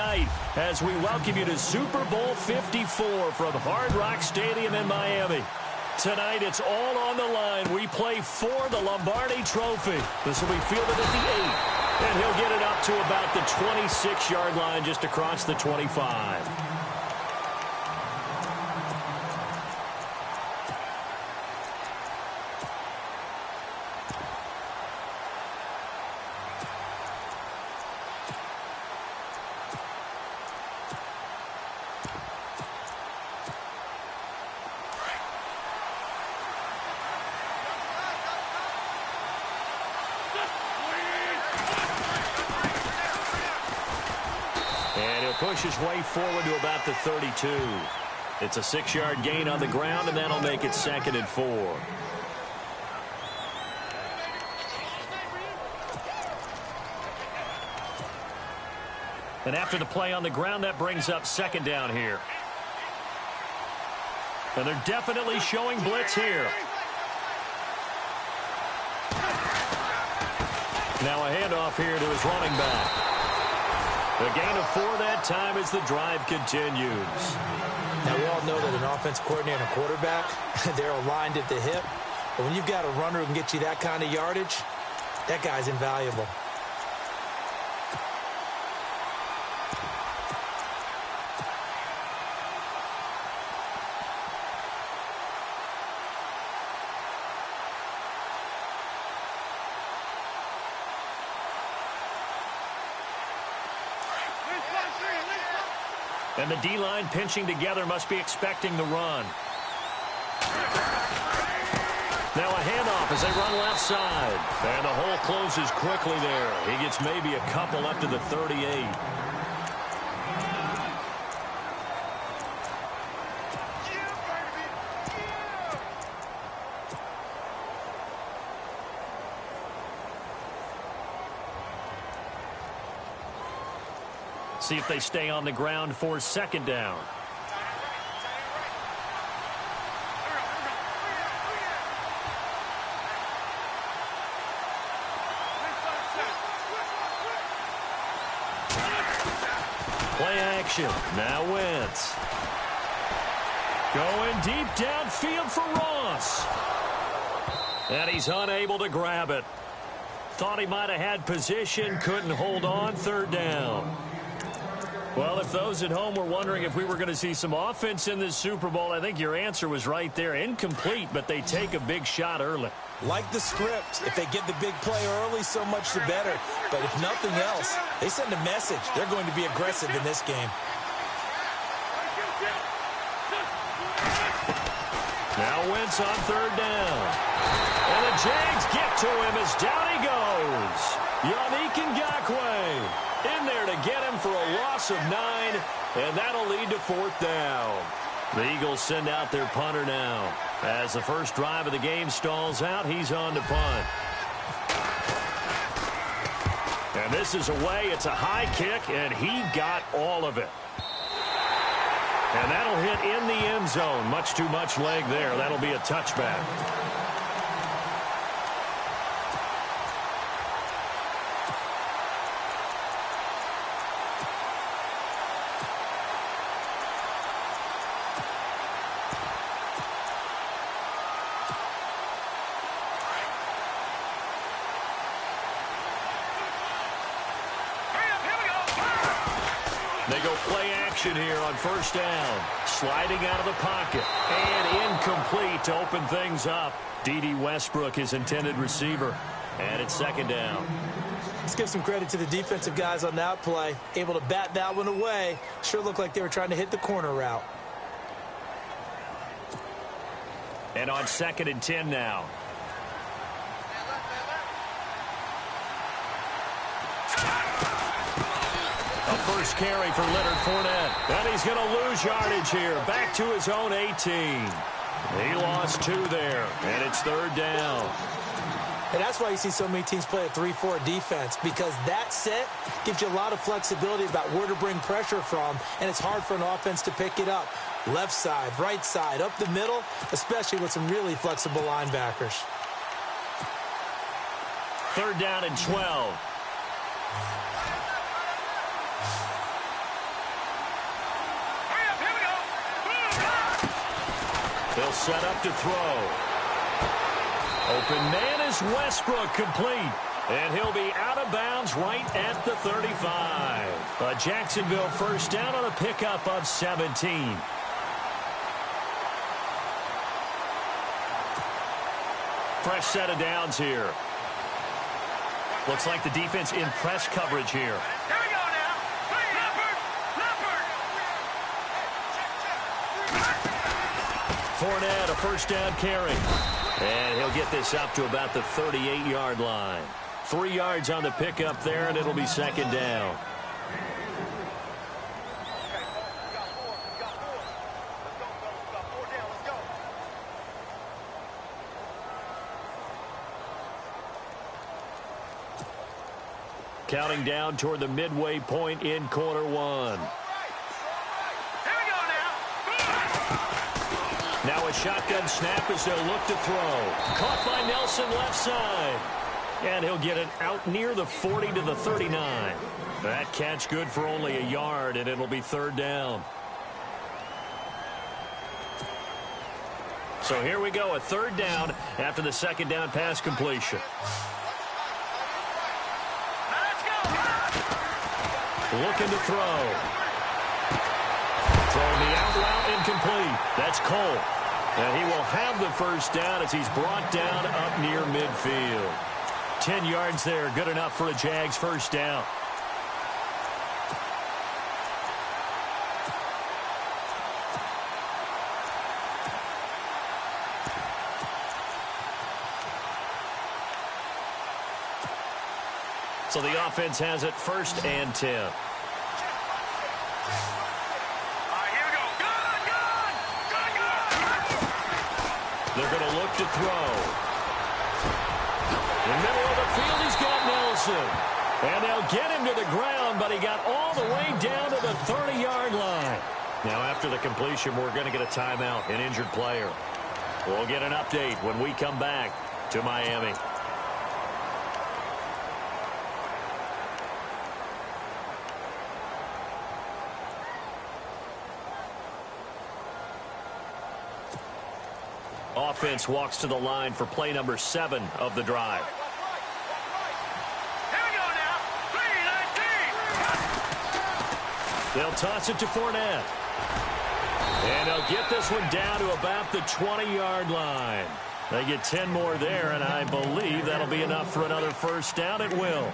night as we welcome you to Super Bowl 54 from Hard Rock Stadium in Miami. Tonight, it's all on the line. We play for the Lombardi Trophy. This will be fielded at the 8, and he'll get it up to about the 26-yard line just across the 25. Push his way forward to about the 32. It's a 6-yard gain on the ground, and that'll make it 2nd and 4. And after the play on the ground, that brings up 2nd down here. And they're definitely showing blitz here. Now a handoff here to his running back. The gain of 4 that time as the drive continues. Now, we all know that an offense coordinator and a quarterback, they're aligned at the hip. But when you've got a runner who can get you that kind of yardage, that guy's invaluable. And the D-line pinching together must be expecting the run. Now a handoff as they run left side. And the hole closes quickly there. He gets maybe a couple up to the 38. See if they stay on the ground for 2nd down. Play action. Now Wentz. Going deep downfield for Ross. And he's unable to grab it. Thought he might have had position, couldn't hold on. 3rd down. Well, if those at home were wondering if we were going to see some offense in this Super Bowl, I think your answer was right there. Incomplete, but they take a big shot early. Like the script. If they get the big play early, so much the better. But if nothing else, they send a message. They're going to be aggressive in this game. Now Wentz on 3rd down. And the Jags get to him as down he goes. Yannick Ngakoue in there to get him for a loss of 9, and that'll lead to 4th down. The Eagles send out their punter now. As the first drive of the game stalls out, he's on to punt. And this is away. It's a high kick, and he got all of it. And that'll hit in the end zone. Much too much leg there. That'll be a touchback. They go play action here on 1st down. Sliding out of the pocket. And incomplete to open things up. D.D. Westbrook, his intended receiver. And it's 2nd down. Let's give some credit to the defensive guys on that play. Able to bat that one away. Sure looked like they were trying to hit the corner route. And on 2nd and 10 now. A first carry for Leonard Fournette. And he's going to lose yardage here. Back to his own 18. He lost 2 there. And it's 3rd down. And that's why you see so many teams play a 3-4 defense, because that set gives you a lot of flexibility about where to bring pressure from, and it's hard for an offense to pick it up. Left side, right side, up the middle, especially with some really flexible linebackers. 3rd down and 12. He'll set up to throw. Open man is Westbrook, complete. And he'll be out of bounds right at the 35. A Jacksonville first down on a pickup of 17. Fresh set of downs here. Looks like the defense in press coverage here. Here we go now. Fournette, a first down carry. And he'll get this up to about the 38-yard line. 3 yards on the pickup there, and it'll be second down. Counting down toward the midway point in quarter one. Now a shotgun snap as they'll look to throw. Caught by Nelson left side. And he'll get it out near the 40 to the 39. That catch good for only a yard, and it'll be third down. So here we go, a third down after the second down pass completion. Looking to throw. Throwing the out route incomplete. That's Cole. And he will have the first down as he's brought down up near midfield. 10 yards there, good enough for a Jags first down. So the offense has it first and 10. They're going to look to throw. In the middle of the field, he's got Nelson. And they'll get him to the ground, but he got all the way down to the 30-yard line. Now, after the completion, we're going to get a timeout, an injured player. We'll get an update when we come back to Miami. Offense walks to the line for play number 7 of the drive. Here we go now. 3-19. They'll toss it to Fournette. And they'll get this one down to about the 20-yard line. They get 10 more there, and I believe that'll be enough for another first down. It will.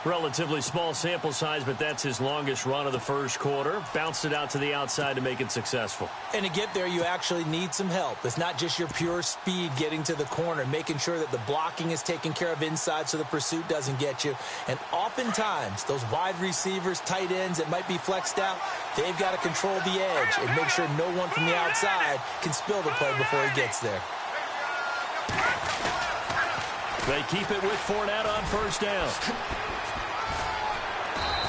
Relatively small sample size, but that's his longest run of the first quarter. Bounced it out to the outside to make it successful. And to get there, you actually need some help. It's not just your pure speed getting to the corner, making sure that the blocking is taken care of inside so the pursuit doesn't get you. And oftentimes, those wide receivers, tight ends that might be flexed out, they've got to control the edge and make sure no one from the outside can spill the play before he gets there. They keep it with Fournette on first down.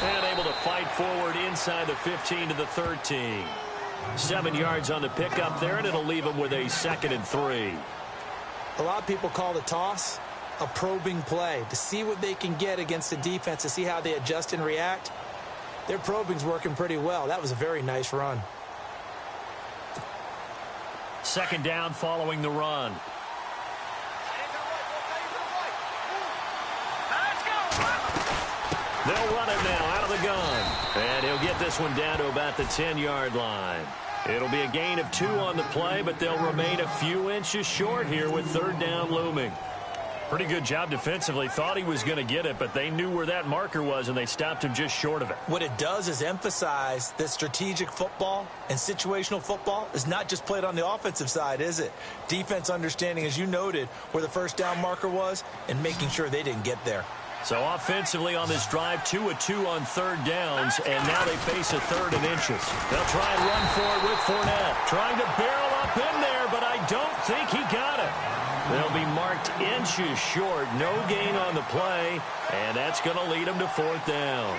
And able to fight forward inside the 15 to the 13. 7 yards on the pickup there, and it'll leave them with a 2nd and 3. A lot of people call the toss a probing play to see what they can get against the defense, to see how they adjust and react. Their probing's working pretty well. That was a very nice run. Second down following the run. They'll run it now out of the gun. And he'll get this one down to about the 10-yard line. It'll be a gain of 2 on the play, but they'll remain a few inches short here with third down looming. Pretty good job defensively. Thought he was going to get it, but they knew where that marker was, and they stopped him just short of it. What it does is emphasize that strategic football and situational football is not just played on the offensive side, is it? Defense understanding, as you noted, where the first down marker was and making sure they didn't get there. So offensively on this drive, 2 of 2 on third downs, and now they face a 3rd and inches. They'll try and run for it with Fournette. Trying to barrel up in there, but I don't think he got it. They'll be marked inches short. No gain on the play, and that's going to lead them to 4th down.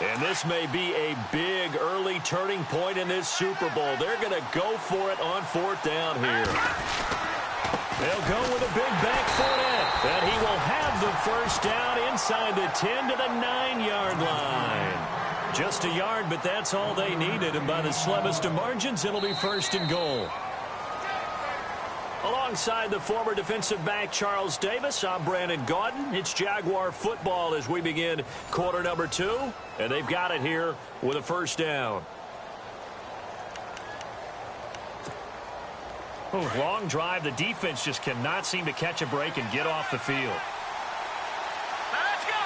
And this may be a big early turning point in this Super Bowl. They're going to go for it on 4th down here. They'll go with a big bank Fournette. And he will have the first down inside the 10 to the 9-yard line. Just a yard, but that's all they needed. And by the slimmest of margins, it'll be 1st and goal. Alongside the former defensive back Charles Davis, I'm Brandon Gaudin. It's Jaguar football as we begin quarter number 2. And they've got it here with a 1st down. Long drive. The defense just cannot seem to catch a break and get off the field. Let's go!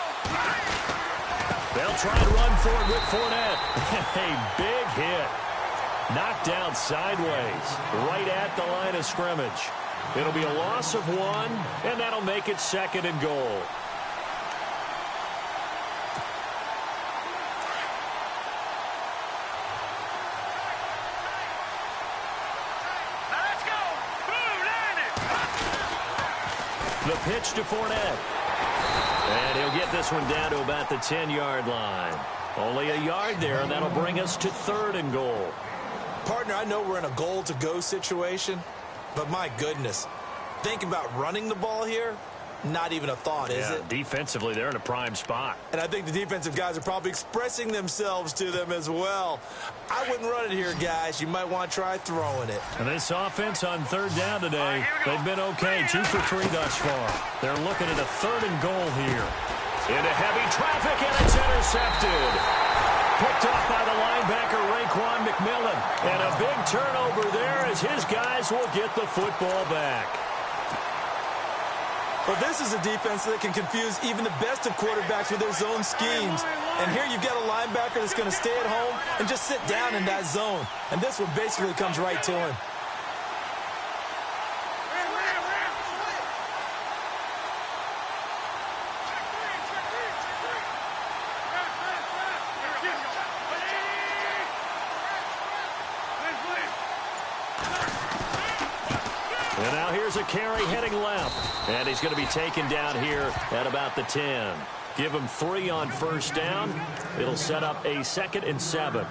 They'll try and run for it with Fournette. A big hit. Knocked down sideways, right at the line of scrimmage. It'll be a loss of 1, and that'll make it 2nd and goal. Let's go! Boom, landed! The pitch to Fournette. And he'll get this one down to about the 10-yard line. Only a yard there, and that'll bring us to 3rd and goal. Partner, I know we're in a goal-to-go situation, but my goodness, thinking about running the ball here, not even a thought, is it? Defensively, they're in a prime spot. And I think the defensive guys are probably expressing themselves to them as well. I wouldn't run it here, guys. You might want to try throwing it. And this offense on 3rd down today, they've been okay, 2 for 3 thus far. They're looking at a 3rd and goal here. Into heavy traffic, and it's intercepted. Picked off by the linebacker, Raekwon McMillan. And a big turnover there as his guys will get the football back. Well, this is a defense that can confuse even the best of quarterbacks with their zone schemes. And here you've got a linebacker that's going to stay at home and just sit down in that zone. And this one basically comes right to him. And now here's a carry heading left. And he's going to be taken down here at about the 10. Give him 3 on 1st down. It'll set up a 2nd and 7.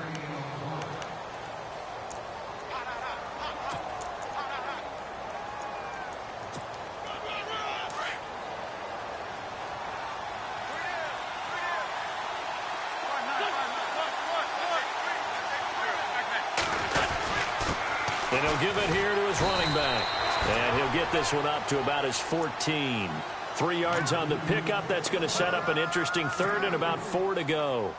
And he'll give it here to his running back. And he'll get this one up to about his 14. 3 yards on the pickup. That's going to set up an interesting 3rd and about 4 to go.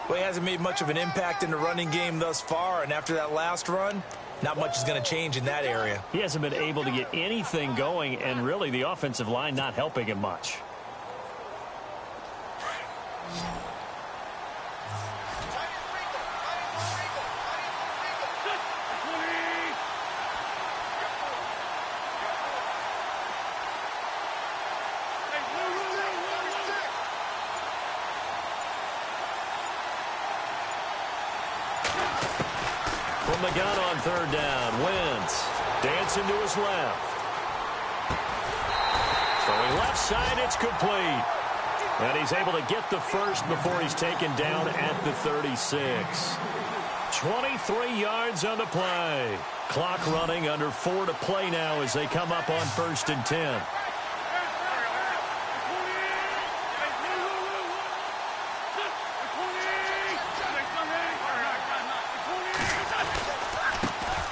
Well, he hasn't made much of an impact in the running game thus far. And after that last run, not much is going to change in that area. He hasn't been able to get anything going, and really the offensive line not helping him much. From the gun on 3rd down, Wentz dancing to his left. Throwing left side, it's complete. And he's able to get the first before he's taken down at the 36. 23 yards on the play. Clock running, under 4 to play now as they come up on 1st and 10.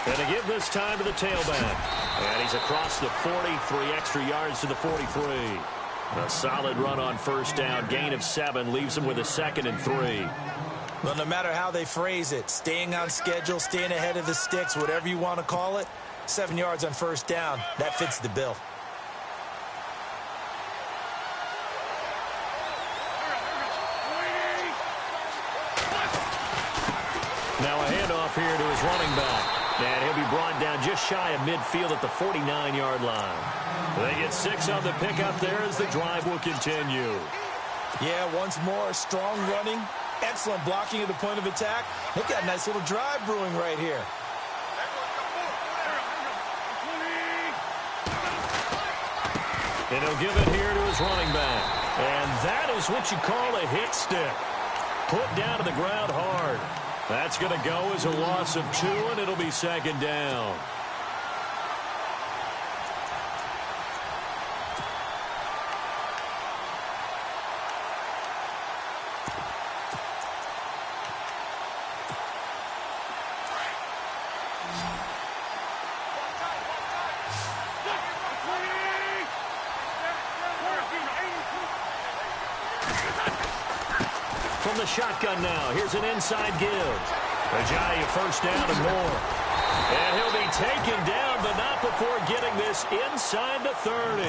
And to give this time to the tailback. And he's across the 40, 3 extra yards to the 43. A solid run on 1st down, gain of 7, leaves him with a 2nd and 3. Well, no matter how they phrase it, staying on schedule, staying ahead of the sticks, whatever you want to call it, 7 yards on 1st down, that fits the bill. Now a handoff here to his running back. And he'll be brought down just shy of midfield at the 49-yard line. They get 6 on the pickup there as the drive will continue. Yeah, once more, strong running, excellent blocking at the point of attack. They've got a nice little drive brewing right here. And he'll give it here to his running back. And that is what you call a hit stick. put down to the ground hard. That's going to go as a loss of 2, and it'll be second down. From the shotgun now, here's an inside give. Ajayi first down and more. And he'll be taken down, but not before getting this inside the 30.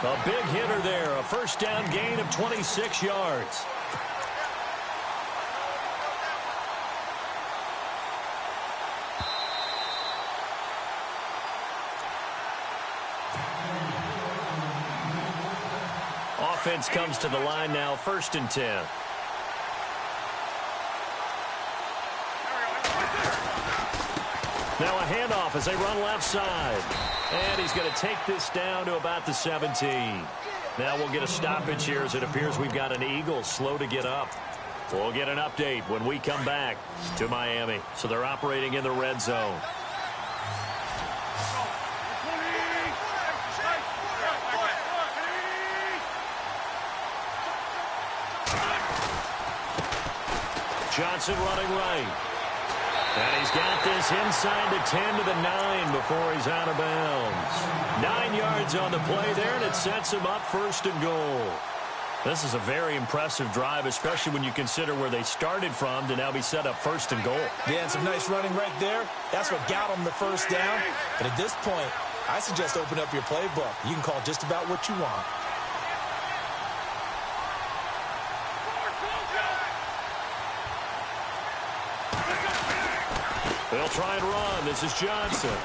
A big hitter there, a first down gain of 26 yards. Offense comes to the line now, 1st and 10. Now a handoff as they run left side. And he's going to take this down to about the 17. Now we'll get a stoppage here as it appears we've got an Eagle slow to get up. We'll get an update when we come back to Miami. So they're operating in the red zone. Johnson running right. And he's got this inside the 10 to the 9 before he's out of bounds. 9 yards on the play there, and it sets him up 1st and goal. This is a very impressive drive, especially when you consider where they started from to now be set up 1st and goal. Yeah, and some nice running right there. That's what got them the first down. But at this point, I suggest open up your playbook. You can call just about what you want. They'll try and run. This is Johnson.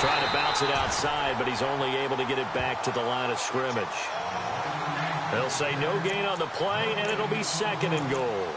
Trying to bounce it outside, but he's only able to get it back to the line of scrimmage. They'll say no gain on the play, and it'll be 2nd and goal.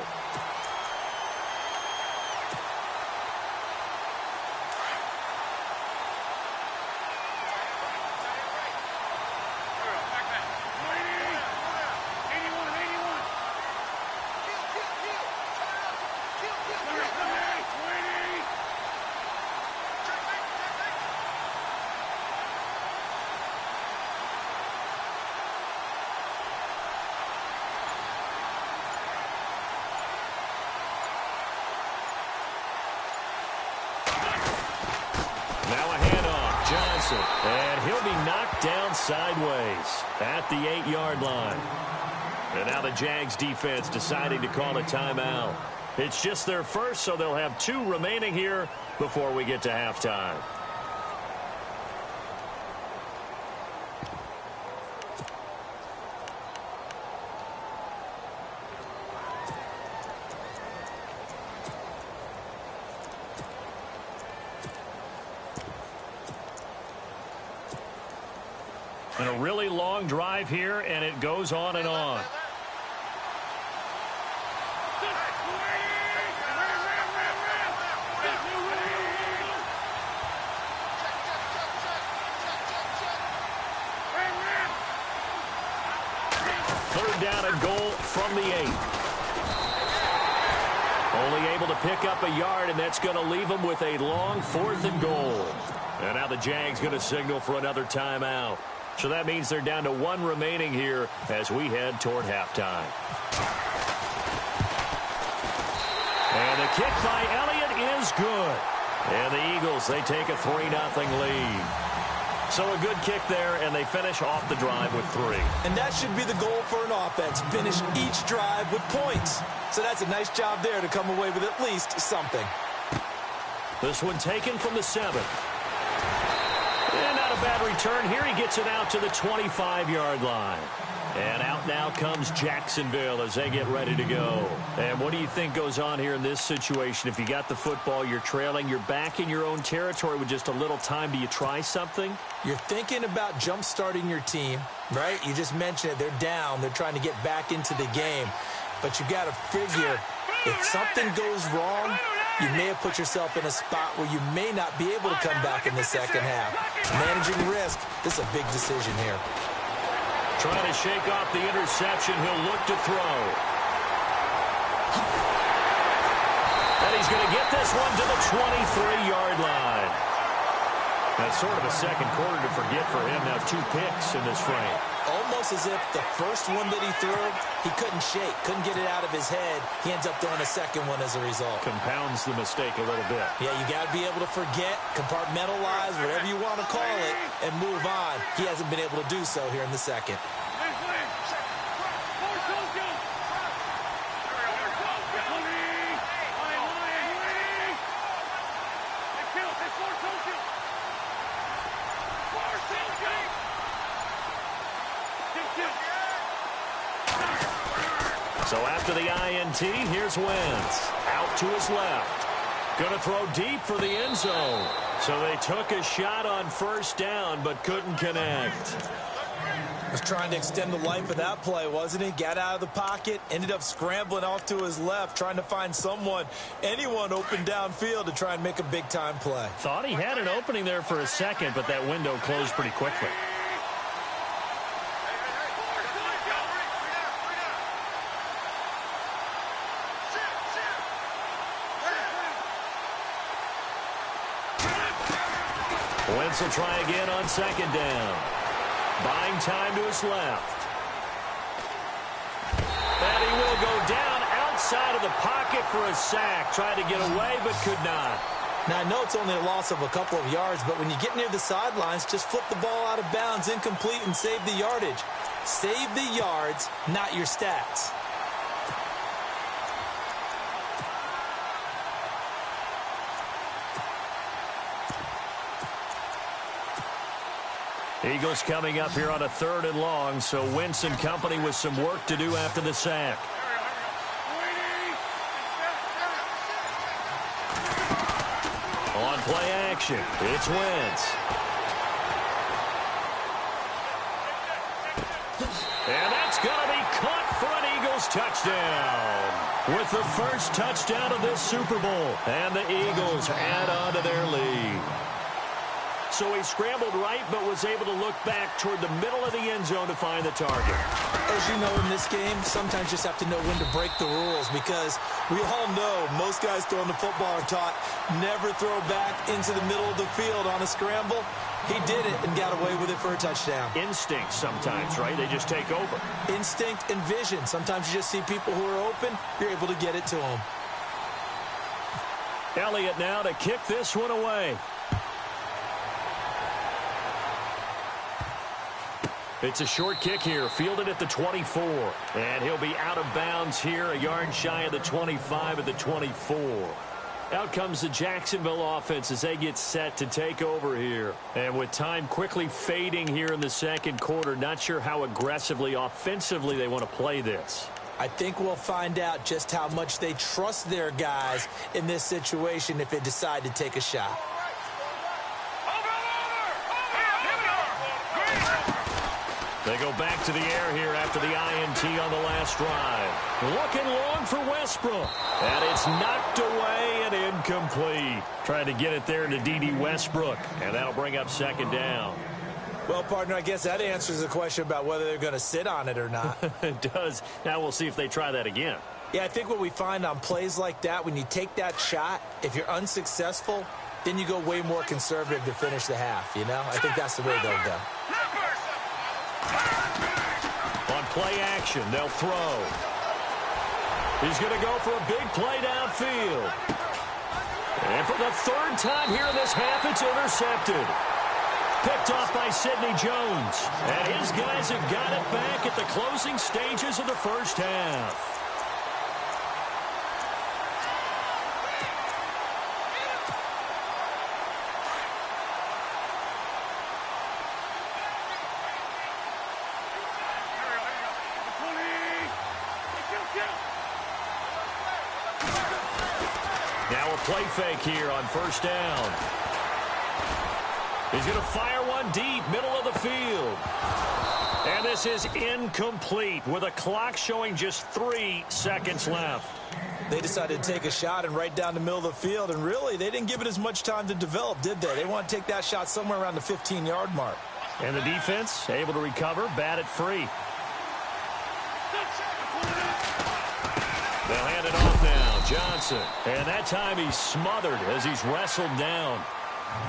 And he'll be knocked down sideways at the 8-yard line. And now the Jags defense deciding to call a timeout. It's just their first, so they'll have 2 remaining here before we get to halftime. And a really long drive here, and it goes on and on. Third down and goal from the 8. Only able to pick up a yard, and that's going to leave them with a long 4th and goal. And now the Jags going to signal for another timeout. So that means they're down to 1 remaining here as we head toward halftime. And the kick by Elliott is good. And the Eagles, they take a 3-0 lead. So a good kick there, and they finish off the drive with 3. And that should be the goal for an offense. Finish each drive with points. So that's a nice job there to come away with at least something. This one taken from the 7. And not a bad return here. He gets it out to the 25-yard line. And out now comes Jacksonville as they get ready to go. And what do you think goes on here in this situation? If you got the football, you're trailing, you're back in your own territory with just a little time. Do you try something? You're thinking about jump-starting your team, right? You just mentioned it. They're down. They're trying to get back into the game. But you got to figure if something goes wrong, you may have put yourself in a spot where you may not be able to come back in the second half. Managing risk, this is a big decision here. Trying to shake off the interception. He'll look to throw. He's going to get this one to the 23-yard line. That's sort of a second quarter to forget for him. Now 2 picks in this frame. Almost as if the first one that he threw, he couldn't shake, couldn't get it out of his head. He ends up throwing a second one as a result. Compounds the mistake a little bit. Yeah, you got to be able to forget, compartmentalize, whatever you want to call it, and move on. He hasn't been able to do so here in the second. So after the INT, here's Wentz. Out to his left. Going to throw deep for the end zone. So they took a shot on first down, but couldn't connect. Was trying to extend the life of that play, wasn't he? Got out of the pocket, ended up scrambling off to his left, trying to find anyone open downfield to try and make a big-time play. Thought he had an opening there for a second, but that window closed pretty quickly. Wentz will try again on second down. Buying time to his left. And he will go down outside of the pocket for a sack. Tried to get away, but could not. Now, I know it's only a loss of a couple of yards, but when you get near the sidelines, just flip the ball out of bounds, incomplete, and save the yardage. Save the yards, not your stats. Eagles coming up here on a 3rd and long, so Wentz and company with some work to do after the sack. On play action, it's Wentz. And that's going to be caught for an Eagles touchdown. With the first touchdown of this Super Bowl. And the Eagles add on to their lead. So he scrambled right, but was able to look back toward the middle of the end zone to find the target. As you know, in this game, sometimes you just have to know when to break the rules, because we all know most guys throwing the football are taught never throw back into the middle of the field on a scramble. He did it and got away with it for a touchdown. Instinct sometimes, right? They just take over. Instinct and vision. Sometimes you just see people who are open, you're able to get it to them. Elliott now to kick this one away. It's a short kick here, fielded at the 24. And he'll be out of bounds here, a yard shy of the 25 at the 24. Out comes the Jacksonville offense as they get set to take over here. And with time quickly fading here in the second quarter, not sure how aggressively, offensively they want to play this. I think we'll find out just how much they trust their guys in this situation if they decide to take a shot. They go back to the air here after the INT on the last drive. Looking long for Westbrook. And it's knocked away and incomplete. Trying to get it there to D.D. Westbrook. And that'll bring up second down. Well, partner, I guess that answers the question about whether they're going to sit on it or not. It does. Now we'll see if they try that again. Yeah, I think what we find on plays like that, when you take that shot, if you're unsuccessful, then you go way more conservative to finish the half, you know? I think that's the way they'll go. On play action, they'll throw. He's going to go for a big play downfield. And for the 3rd time here in this half, it's intercepted. Picked off by Sidney Jones. And his guys have got it back at the closing stages of the first half. Now a play fake here on first down. He's going to fire one deep, middle of the field. And this is incomplete with a clock showing just 3 seconds left. They decided to take a shot and right down the middle of the field, and really, they didn't give it as much time to develop, did they? They want to take that shot somewhere around the 15-yard mark. And the defense able to recover, bat it free. They'll hand it off now Johnson. And that time he's smothered as he's wrestled down.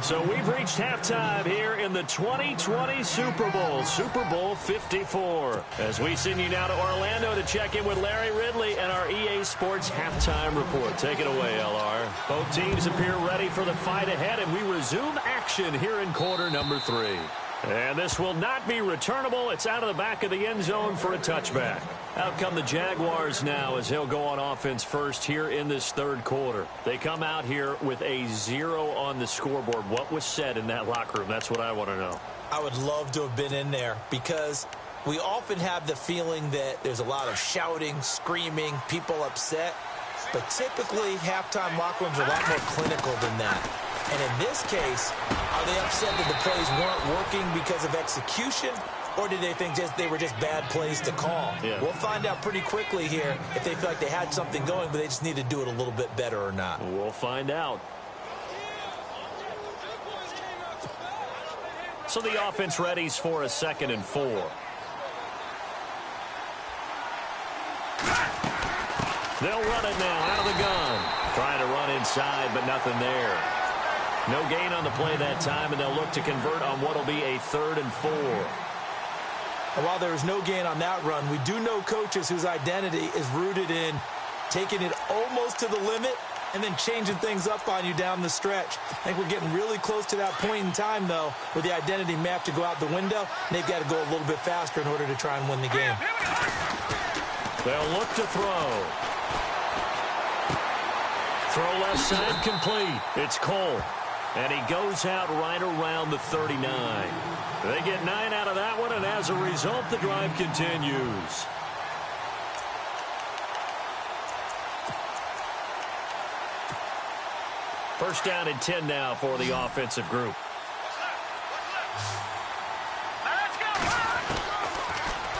So we've reached halftime here in the 2020 Super Bowl, Super Bowl 54. As we send you now to Orlando to check in with Larry Ridley and our EA Sports Halftime Report. Take it away, LR. Both teams appear ready for the fight ahead, and we resume action here in quarter number 3. And this will not be returnable. It's out of the back of the end zone for a touchback. Out come the Jaguars now as he'll go on offense first here in this third quarter. They come out here with a 0 on the scoreboard. What was said in that locker room? That's what I want to know. I would love to have been in there because we often have the feeling that there's a lot of shouting, screaming, people upset. But typically, halftime locker rooms are a lot more clinical than that. And in this case, are they upset that the plays weren't working because of execution? Or did they think they were just bad plays to call? Yeah. We'll find out pretty quickly here if they feel like they had something going, but they just need to do it a little bit better or not. We'll find out. So the offense readies for a 2nd and 4. They'll run it now out of the gun. Trying to run inside, but nothing there. No gain on the play that time, and they'll look to convert on what will be a 3rd and 4. And while there was no gain on that run, we do know coaches whose identity is rooted in taking it almost to the limit and then changing things up on you down the stretch. I think we're getting really close to that point in time, though, where the identity map to go out the window, and they've got to go a little bit faster in order to try and win the game. They'll look to throw. Throw left side complete. It's Cole. And he goes out right around the 39. They get 9 out of that one, and as a result, the drive continues. First down and 10 now for the offensive group. Let's go!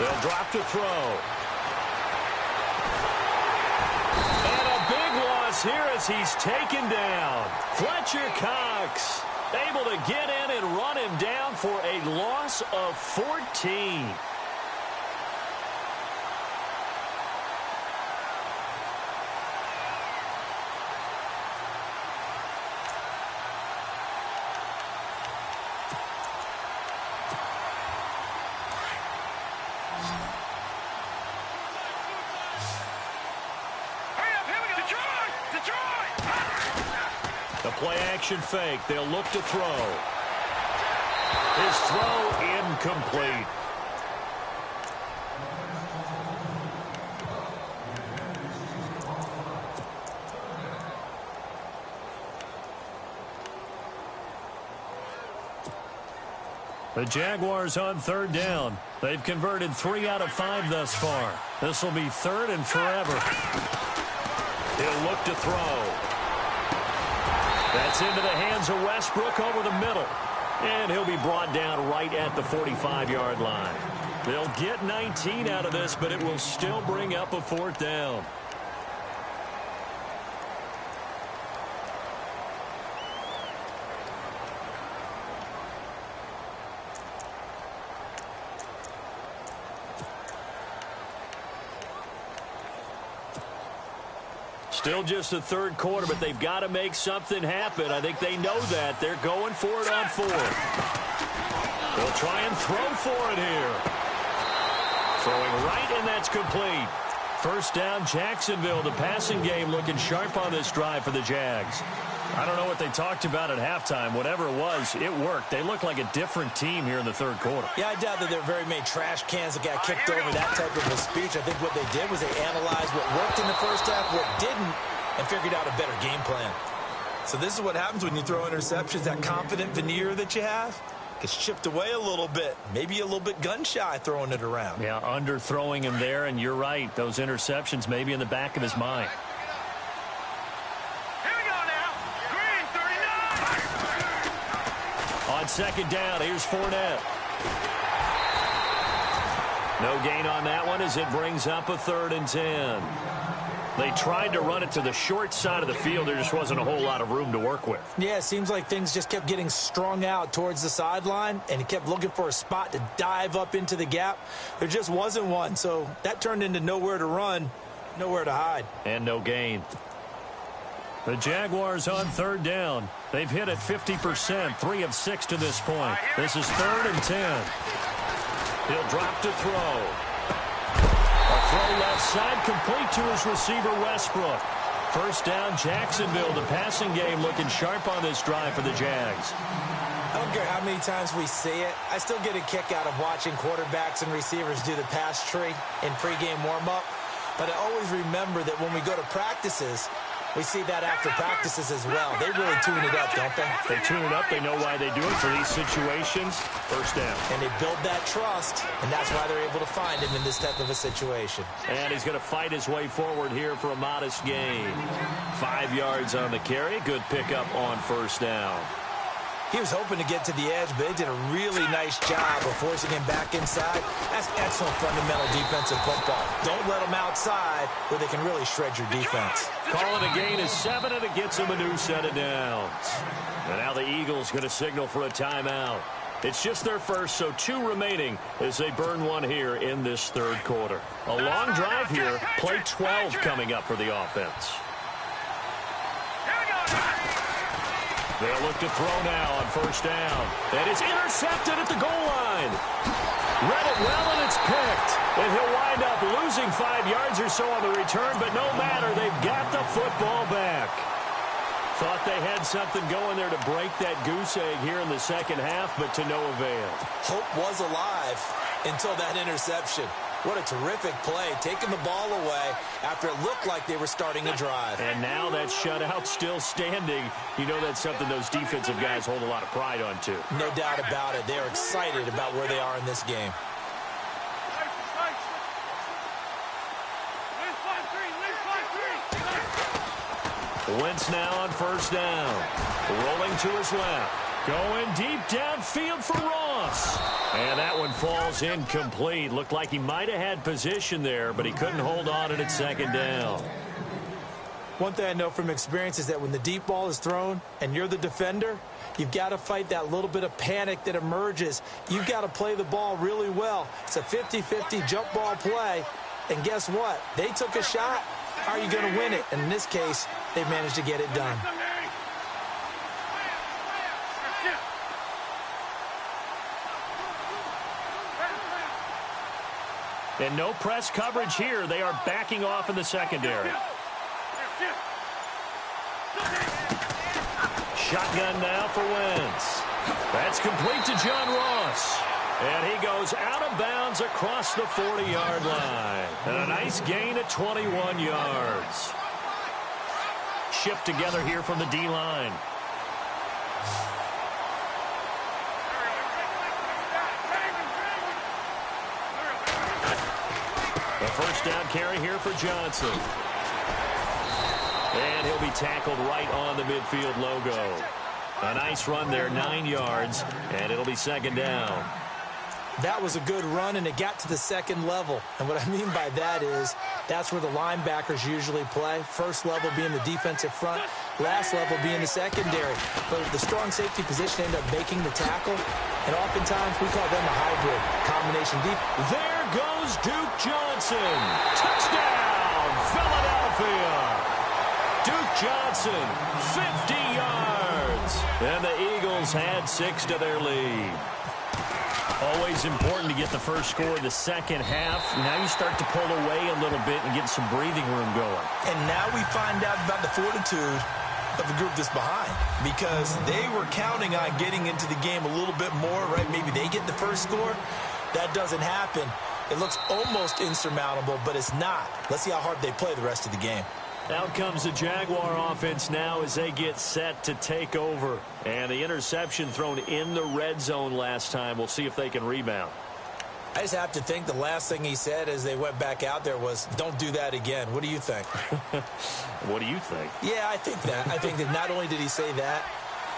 They'll drop to throw. And a big loss here as he's taken down. Fletcher Cox able to get in and run him down for a loss of 14. The play-action fake. They'll look to throw. His throw incomplete. The Jaguars on 3rd down. They've converted 3 out of 5 thus far. This will be 3rd and forever. He'll look to throw. That's into the hands of Westbrook over the middle. And he'll be brought down right at the 45-yard line. They'll get 19 out of this, but it will still bring up a 4th down. Still just the 3rd quarter, but they've got to make something happen. I think they know that. They're going for it on 4th. They'll try and throw for it here. Throwing right, and that's complete. First down, Jacksonville. The passing game looking sharp on this drive for the Jags. I don't know what they talked about at halftime. Whatever it was, it worked. They look like a different team here in the 3rd quarter. Yeah, I doubt that there are very many trash cans that got kicked over, that type of a speech. I think what they did was they analyzed what worked in the first half, what didn't, and figured out a better game plan. So this is what happens when you throw interceptions. That confident veneer that you have gets chipped away a little bit. Maybe a little bit gun-shy throwing it around. Yeah, underthrowing him there, and you're right. Those interceptions may be in the back of his mind. On 2nd down, here's Fournette. No gain on that one as it brings up a 3rd and 10. They tried to run it to the short side of the field. There just wasn't a whole lot of room to work with. Yeah, it seems like things just kept getting strung out towards the sideline, and he kept looking for a spot to dive up into the gap. There just wasn't one, so that turned into nowhere to run, nowhere to hide. And no gain. The Jaguars on third down. They've hit it 50%, 3 of 6 to this point. This is 3rd and 10. He'll drop to throw. A throw left side, complete to his receiver, Westbrook. First down, Jacksonville. The passing game looking sharp on this drive for the Jags. I don't care how many times we see it. I still get a kick out of watching quarterbacks and receivers do the pass tree in pregame warm-up. But I always remember that when we go to practices, we see that after practices as well. They really tune it up, don't they? They tune it up. They know why they do it for these situations. First down. And they build that trust, and that's why they're able to find him in this type of a situation. And he's going to fight his way forward here for a modest gain. 5 yards on the carry. Good pickup on first down. He was hoping to get to the edge, but they did a really nice job of forcing him back inside. That's excellent fundamental defensive football. Don't let them outside where they can really shred your defense. Calling a gain is 7, and it gets him a new set of downs. And now the Eagles going to signal for a timeout. It's just their first, so 2 remaining as they burn one here in this third quarter. A long drive here. Play 12 coming up for the offense. They'll look to throw now on first down. And it's intercepted at the goal line. Read it well, and it's picked. And he'll wind up losing 5 yards or so on the return, but no matter, they've got the football back. Thought they had something going there to break that goose egg here in the second half, but to no avail. Hope was alive until that interception. What a terrific play, taking the ball away after it looked like they were starting a drive. And now that shutout still standing. You know that's something those defensive guys hold a lot of pride on, too. No doubt about it. They're excited about where they are in this game. Wentz now on first down. Rolling to his left. Going deep downfield for Ross. And that one falls incomplete. Looked like he might have had position there, but he couldn't hold on at second down. One thing I know from experience is that when the deep ball is thrown and you're the defender, you've got to fight that little bit of panic that emerges. You've got to play the ball really well. It's a 50-50 jump ball play. And guess what? They took a shot. How are you going to win it? And in this case, they've managed to get it done. And no press coverage here. They are backing off in the secondary. Shotgun now for Wentz. That's complete to John Ross. And he goes out of bounds across the 40-yard line. And a nice gain at 21 yards. Shift together here from the D-line. The first down carry here for Johnson. And he'll be tackled right on the midfield logo. A nice run there, 9 yards, and it'll be second down. That was a good run, and it got to the second level. And what I mean by that is that's where the linebackers usually play. First level being the defensive front, last level being the secondary. But the strong safety position ended up making the tackle, and oftentimes we call them a hybrid combination deep. There goes Duke Johnson. Touchdown, Philadelphia. Duke Johnson, 50 yards. And the Eagles had 6 to their lead. Always important to get the first score of the second half. Now you start to pull away a little bit and get some breathing room going. And now we find out about the fortitude of the group that's behind, because they were counting on getting into the game a little bit more, right? Maybe they get the first score. That doesn't happen. It looks almost insurmountable, but it's not. Let's see how hard they play the rest of the game. Out comes the Jaguar offense now as they get set to take over. And the interception thrown in the red zone last time. We'll see if they can rebound. I just have to think the last thing he said as they went back out there was, don't do that again. What do you think? What do you think? Yeah, I think that. I think that not only did he say that,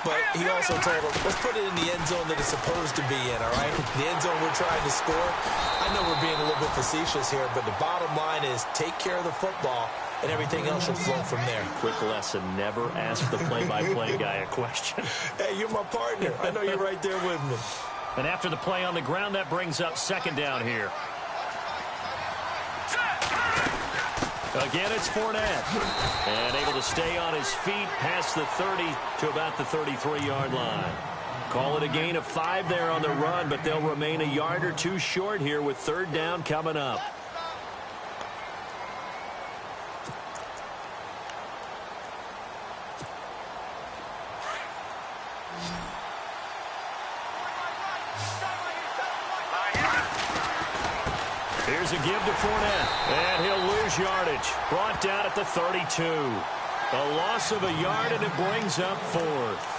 but he also told them, let's put it in the end zone that it's supposed to be in, all right? The end zone we're trying to score. I know we're being a little bit facetious here, but the bottom line is take care of the football, and everything else will flow from there. Quick lesson, never ask the play-by-play guy a question. Hey, you're my partner. I know you're right there with me. And after the play on the ground, that brings up second down here. Again, it's Fournette. And able to stay on his feet past the 30 to about the 33-yard line. Call it a gain of 5 there on the run, but they'll remain a yard or two short here with third down coming up. Here's a give to Fournette, and he'll lose yardage. Brought down at the 32. A loss of a yard, and it brings up fourth.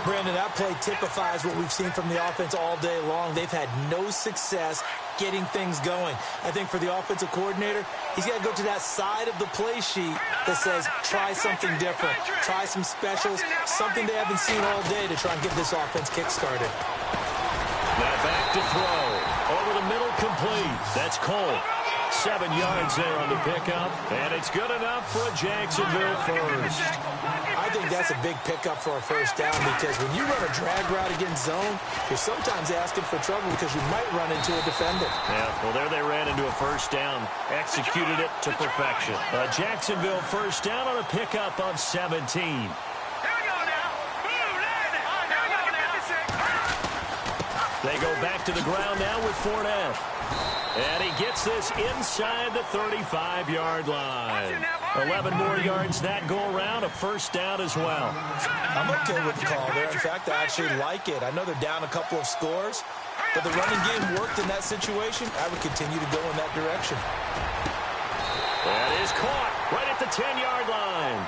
Brandon, that play typifies what we've seen from the offense all day long. They've had no success getting things going. I think for the offensive coordinator, he's got to go to that side of the play sheet that says, try something different. Try some specials, something they haven't seen all day to try and get this offense kick-started. Now back to throw. Over the middle, complete. That's Cole. 7 yards there on the pickup, and it's good enough for a Jacksonville first. I think that's a big pickup for a first down because when you run a drag route against zone, you're sometimes asking for trouble because you might run into a defender. Yeah, well, there they ran into a first down, executed it to perfection. A Jacksonville first down on a pickup of 17. They go back to the ground now with Fournette. And he gets this inside the 35-yard line. 11 more yards that go around, a first down as well. I'm okay with the call there. In fact, I actually like it. I know they're down a couple of scores, but the running game worked in that situation. I would continue to go in that direction. That is caught right at the 10-yard line.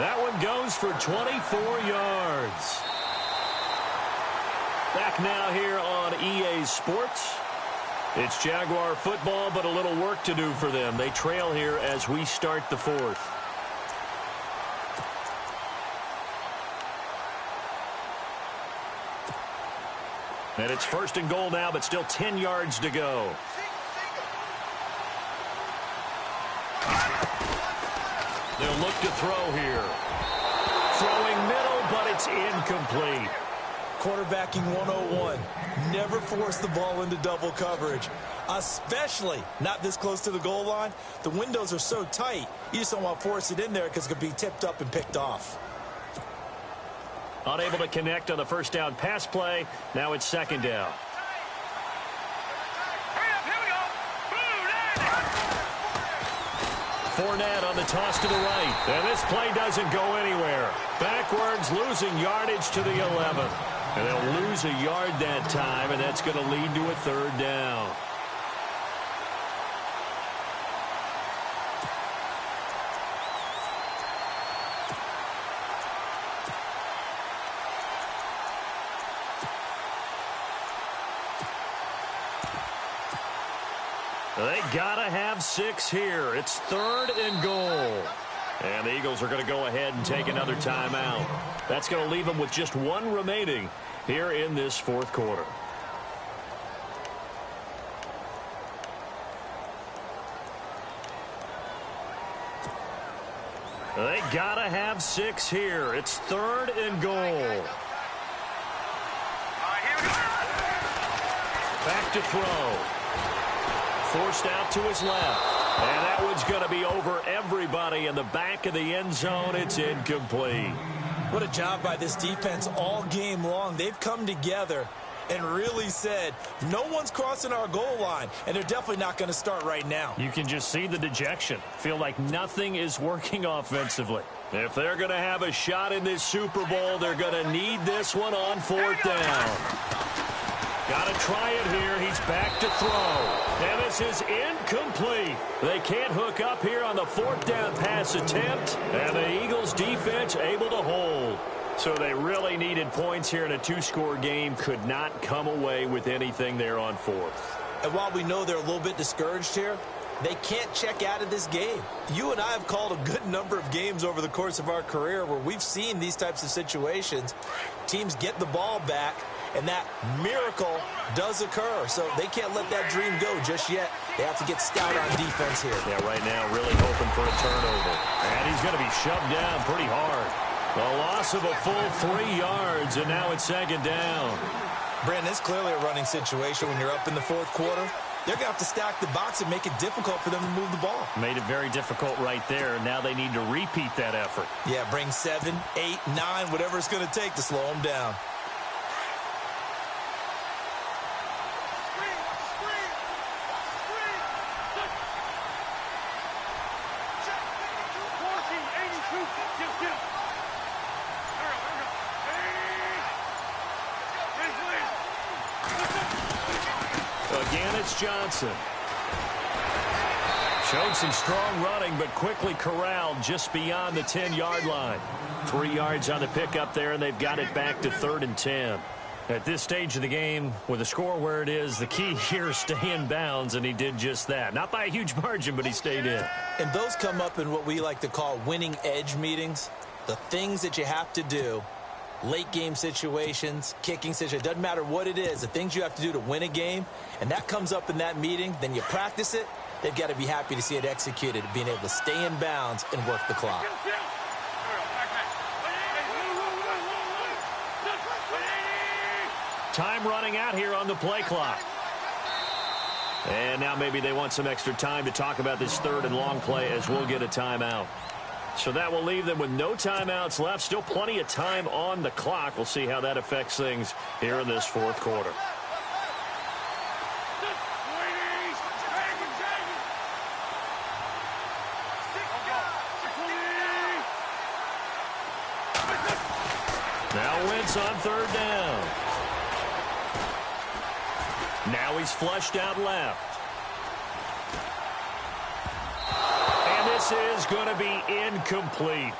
That one goes for 24 yards. Back now here on EA Sports. It's Jaguar football, but a little work to do for them. They trail here as we start the fourth. And it's first and goal now, but still 10 yards to go. They'll look to throw here. Throwing middle, but it's incomplete. Quarterbacking 101. Never force the ball into double coverage, especially not this close to the goal line. The windows are so tight, you just don't want to force it in there because it could be tipped up and picked off. Unable to connect on the first down pass play. Now it's second down. Fournette on the toss to the right. And this play doesn't go anywhere. Backwards, losing yardage to the 11. And they'll lose a yard that time, and that's going to lead to a third down. They got to have 6 here. It's third and goal. And the Eagles are going to go ahead and take another timeout. That's going to leave them with just 1 remaining here in this fourth quarter. They got to have 6 here. It's third and goal. Back to throw. Forced out to his left. And that one's going to be over everybody in the back of the end zone. It's incomplete. What a job by this defense all game long. They've come together and really said, no one's crossing our goal line, and they're definitely not going to start right now. You can just see the dejection. Feel like nothing is working offensively. If they're going to have a shot in this Super Bowl, they're going to need this one on fourth down. Got to try it here. He's back to throw. And this is incomplete. They can't hook up here on the fourth down pass attempt. And the Eagles defense able to hold. So they really needed points here in a 2-score game. Could not come away with anything there on fourth. And while we know they're a little bit discouraged here, they can't check out of this game. You and I have called a good number of games over the course of our career where we've seen these types of situations. Teams get the ball back, and that miracle does occur. So they can't let that dream go just yet. They have to get stout on defense here. Yeah, right now really hoping for a turnover. And he's going to be shoved down pretty hard. A loss of a full 3 yards, and now it's second down. Brandon, it's clearly a running situation when you're up in the fourth quarter. they're going to have to stack the box and make it difficult for them to move the ball. Made it very difficult right there. Now they need to repeat that effort. Yeah, bring 7, 8, 9, whatever it's going to take to slow them down. Again, it's Johnson. Showed some strong running, but quickly corralled just beyond the 10-yard line. 3 yards on the pickup there, and they've got it back to 3rd and 10. At this stage of the game, with the score where it is, the key here is stay in bounds, and he did just that. Not by a huge margin, but he stayed in. And those come up in what we like to call winning edge meetings. The things that you have to do, late game situations, kicking situations, doesn't matter what it is, the things you have to do to win a game, and that comes up in that meeting, then you practice it, they've got to be happy to see it executed, being able to stay in bounds and work the clock. Time running out here on the play clock. And now maybe they want some extra time to talk about this 3rd and long play as we'll get a timeout. So that will leave them with no timeouts left. Still plenty of time on the clock. We'll see how that affects things here in this 4th quarter. Now Wentz on 3rd down. Now he's flushed out left. And this is going to be incomplete.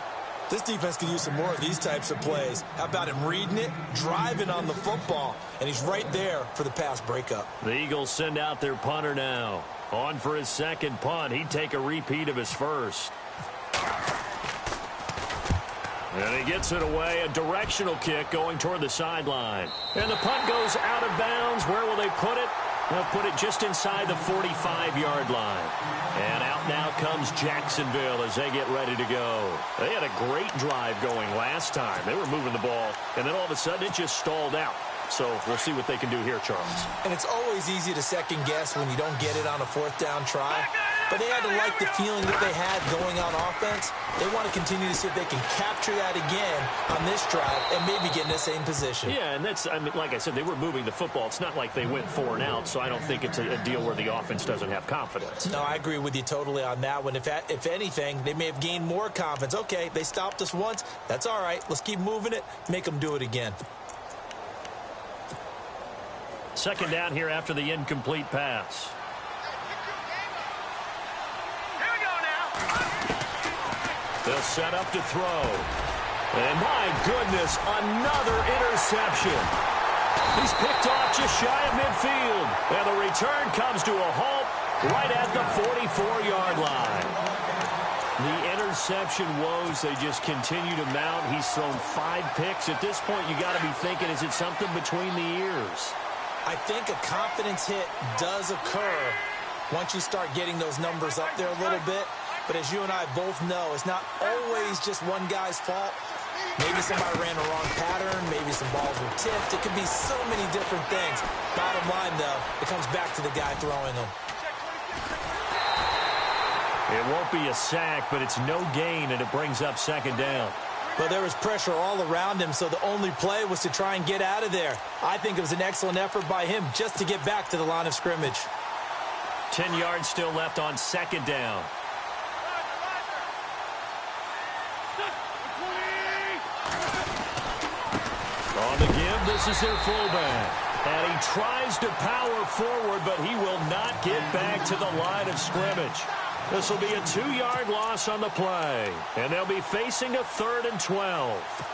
This defense could use some more of these types of plays. How about him reading it, driving on the football, and he's right there for the pass breakup. The Eagles send out their punter now. On for his 2nd punt. He'd take a repeat of his 1st. And he gets it away, a directional kick going toward the sideline. And the punt goes out of bounds. Where will they put it? They'll put it just inside the 45-yard line. And out now comes Jacksonville as they get ready to go. They had a great drive going last time. They were moving the ball, and then all of a sudden it just stalled out. So we'll see what they can do here, Charles. And it's always easy to second guess when you don't get it on a 4th down try. But they had to like the feeling that they had going on offense. They want to continue to see if they can capture that again on this drive and maybe get in the same position. Yeah, and that's, I mean, like I said, they were moving the football. It's not like they went 4 and out, so I don't think it's a deal where the offense doesn't have confidence. No, I agree with you totally on that one. If anything, they may have gained more confidence. Okay, they stopped us once. That's all right. Let's keep moving it. Make them do it again. 2nd down here after the incomplete pass. Here we go now. They'll set up to throw. And my goodness, another interception. He's picked off just shy of midfield. And the return comes to a halt right at the 44-yard line. The interception woes, they just continue to mount. He's thrown 5 picks. At this point, you got to be thinking, is it something between the ears? I think a confidence hit does occur once you start getting those numbers up there a little bit. But as you and I both know, it's not always just one guy's fault. Maybe somebody ran a wrong pattern. Maybe some balls were tipped. It could be so many different things. Bottom line, though, it comes back to the guy throwing them. It won't be a sack, but it's no gain, and it brings up 2nd down. But there was pressure all around him, so the only play was to try and get out of there. I think it was an excellent effort by him just to get back to the line of scrimmage. 10 yards still left on 2nd down. On the give, this is their fullback. And he tries to power forward, but he will not get back to the line of scrimmage. This will be a 2-yard loss on the play. And they'll be facing a 3rd and 12.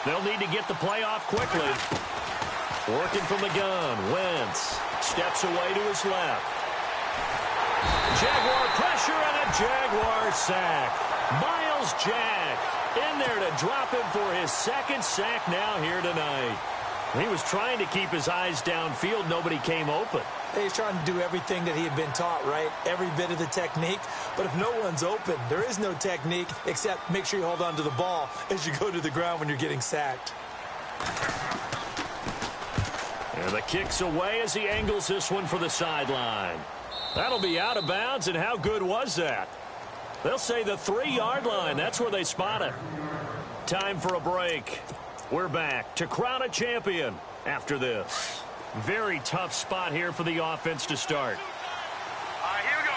They'll need to get the play off quickly. Working from the gun, Wentz steps away to his left. Jaguar pressure and a Jaguar sack. Miles Jack in there to drop him for his second sack now here tonight. He was trying to keep his eyes downfield. Nobody came open. He's trying to do everything that he had been taught, right? Every bit of the technique. But if no one's open, there is no technique except make sure you hold on to the ball as you go to the ground when you're getting sacked. And the kick's away as he angles this one for the sideline. That'll be out of bounds, and how good was that? They'll say the 3-yard line. That's where they spot it. Time for a break. We're back to crown a champion after this. Very tough spot here for the offense to start. Here we go.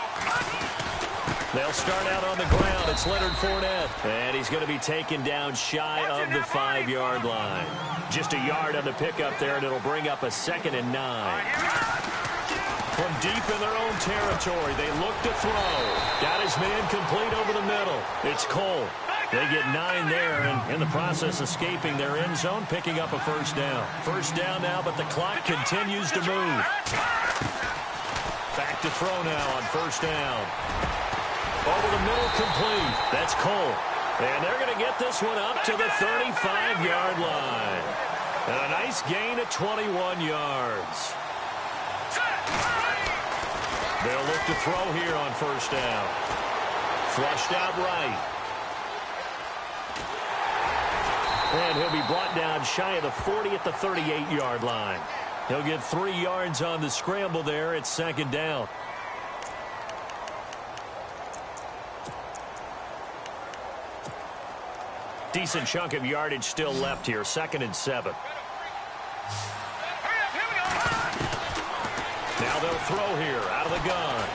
They'll start out on the ground. It's Leonard Fournette. And he's going to be taken down shy of the 5-yard line. Just a yard on the pickup there, and it'll bring up a 2nd and 9. From deep in their own territory, they look to throw. Got his man complete over the middle. It's Cole. They get 9 there, and in the process escaping their end zone, picking up a first down. First down now, but the clock continues to move. Back to throw now on first down. Over the middle, complete. That's Cole. And they're going to get this one up to the 35-yard line. And a nice gain of 21 yards. They'll look to throw here on first down. Flushed out right. And he'll be brought down shy of the 40 at the 38-yard line. He'll get 3 yards on the scramble there. It's 2nd down. Decent chunk of yardage still left here. 2nd and 7. Now they'll throw here out of the gun.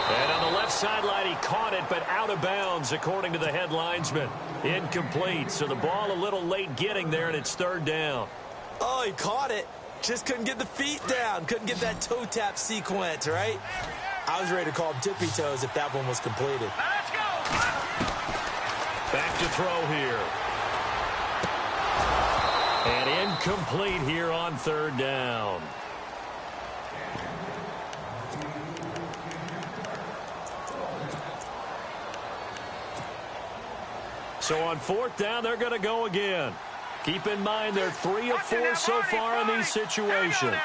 And on the left sideline, he caught it, but out of bounds, according to the head linesman. Incomplete, so the ball a little late getting there, and it's 3rd down. Oh, he caught it. Just couldn't get the feet down. Couldn't get that toe tap sequence, right? I was ready to call him tippy toes if that one was completed. Let's go. Back to throw here. And incomplete here on 3rd down. So on 4th down, they're going to go again. Keep in mind they're 3 of 4 so far in these situations.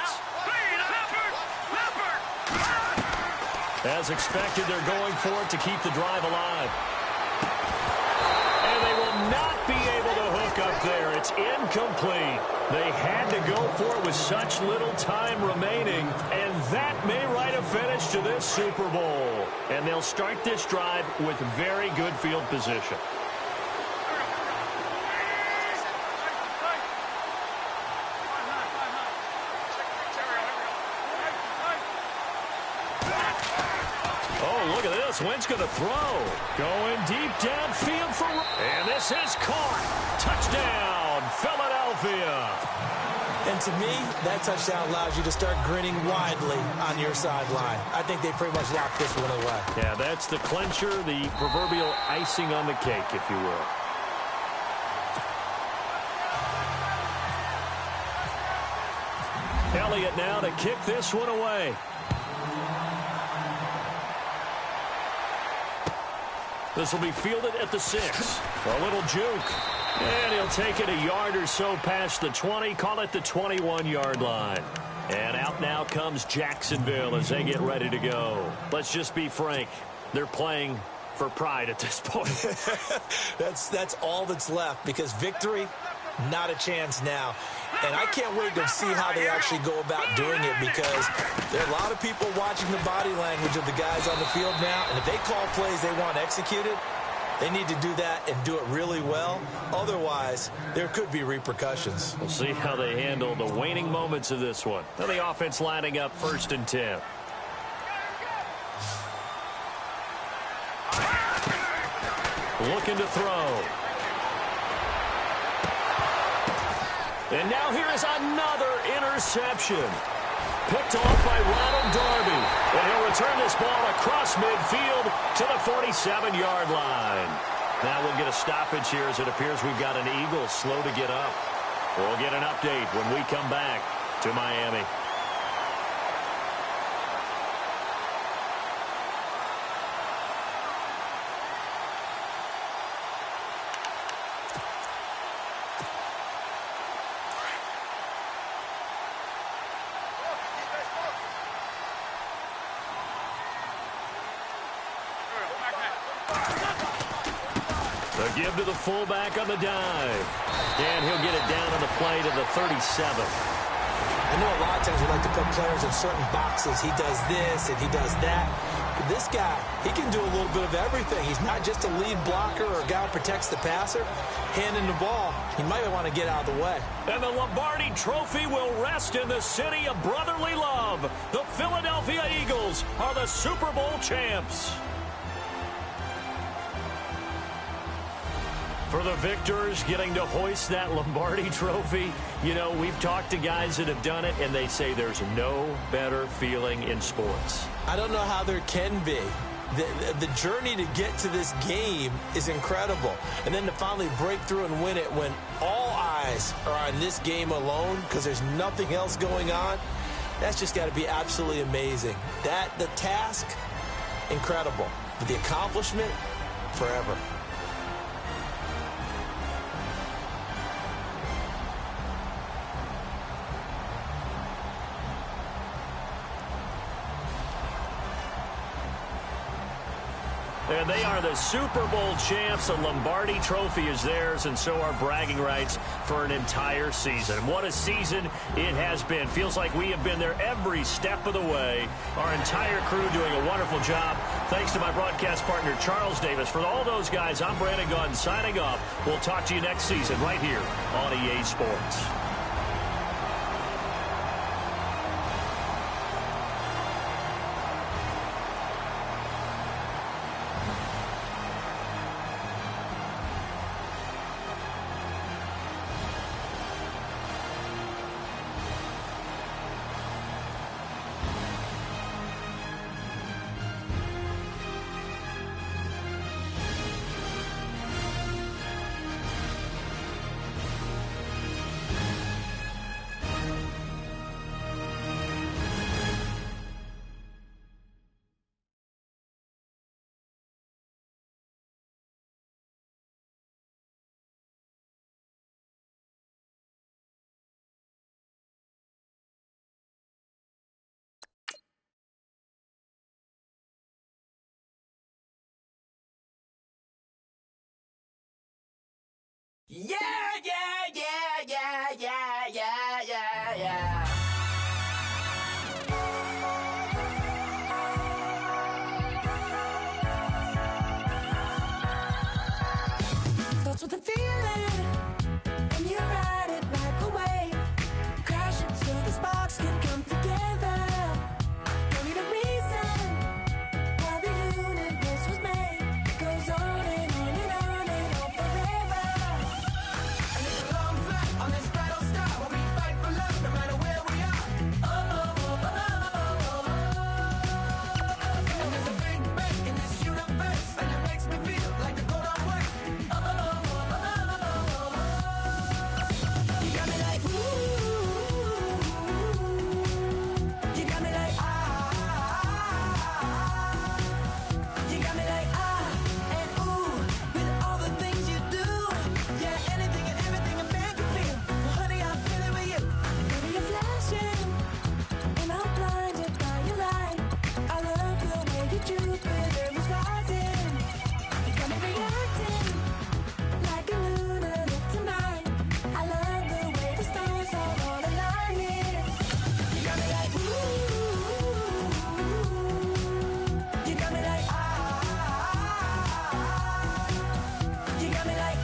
As expected, they're going for it to keep the drive alive. And they will not be able to hook up there. It's incomplete. They had to go for it with such little time remaining, and that may write a finish to this Super Bowl. And they'll start this drive with very good field position. Wentz going to throw. Going deep downfield for... And this is caught. Touchdown, Philadelphia. And to me, that touchdown allows you to start grinning widely on your sideline. I think they pretty much locked this one away. Yeah, that's the clincher, the proverbial icing on the cake, if you will. Elliott now to kick this one away. This will be fielded at the 6. A little juke. And he'll take it a yard or so past the 20. Call it the 21-yard line. And out now comes Jacksonville as they get ready to go. Let's just be frank. They're playing for pride at this point. That's all that's left, because victory, not a chance now. And I can't wait to see how they actually go about doing it, because there are a lot of people watching the body language of the guys on the field now, and if they call plays they want executed, they need to do that and do it really well. Otherwise, there could be repercussions. We'll see how they handle the waning moments of this one. Now the offense lining up 1st and 10. Looking to throw. And now here is another interception. Picked off by Ronald Darby. And he'll return this ball across midfield to the 47-yard line. Now we'll get a stoppage here as it appears we've got an Eagle slow to get up. We'll get an update when we come back to Miami. Give to the fullback on the dive. And he'll get it down on the play to the 37. I know a lot of times we like to put players in certain boxes. He does this and he does that. But this guy, he can do a little bit of everything. He's not just a lead blocker or a guy who protects the passer. Handing the ball, he might want to get out of the way. And the Lombardi Trophy will rest in the city of brotherly love. The Philadelphia Eagles are the Super Bowl champs. For the victors getting to hoist that Lombardi Trophy, you know, we've talked to guys that have done it, and they say there's no better feeling in sports. I don't know how there can be. The journey to get to this game is incredible. And then to finally break through and win it when all eyes are on this game alone because there's nothing else going on, that's just got to be absolutely amazing. The task, incredible. But the accomplishment, forever. And they are the Super Bowl champs. The Lombardi Trophy is theirs, and so are bragging rights for an entire season. What a season it has been. Feels like we have been there every step of the way. Our entire crew doing a wonderful job. Thanks to my broadcast partner, Charles Davis. For all those guys, I'm Brandon Gunn signing off. We'll talk to you next season right here on EA Sports. Yeah, yeah, yeah, yeah, yeah, yeah, yeah, yeah. Starts with a feeling, and you ride it right away. Crash it so the sparks can come together. Don't need a reason why the universe was made. It goes on and on and on and on forever. And it's a long flight on this battle star where we fight for love no matter where we are. Oh, oh, oh, oh, oh, oh. And there's a big bang in this universe, and it makes me feel like the go don't work. Oh, oh, oh, oh, oh, oh. You got me like ooh. You got me like you got me like and ooh, with all the things you do. Yeah, anything and everything a man can feel. Well, honey, I'm feeling with you. Baby, you're flashing, and I'm blinded by your light. I love the way you Jupiter is rising. You got me reacting like a lunatic tonight. I love the way the stars are all aligning. You got me like ooh. You got me like you got me like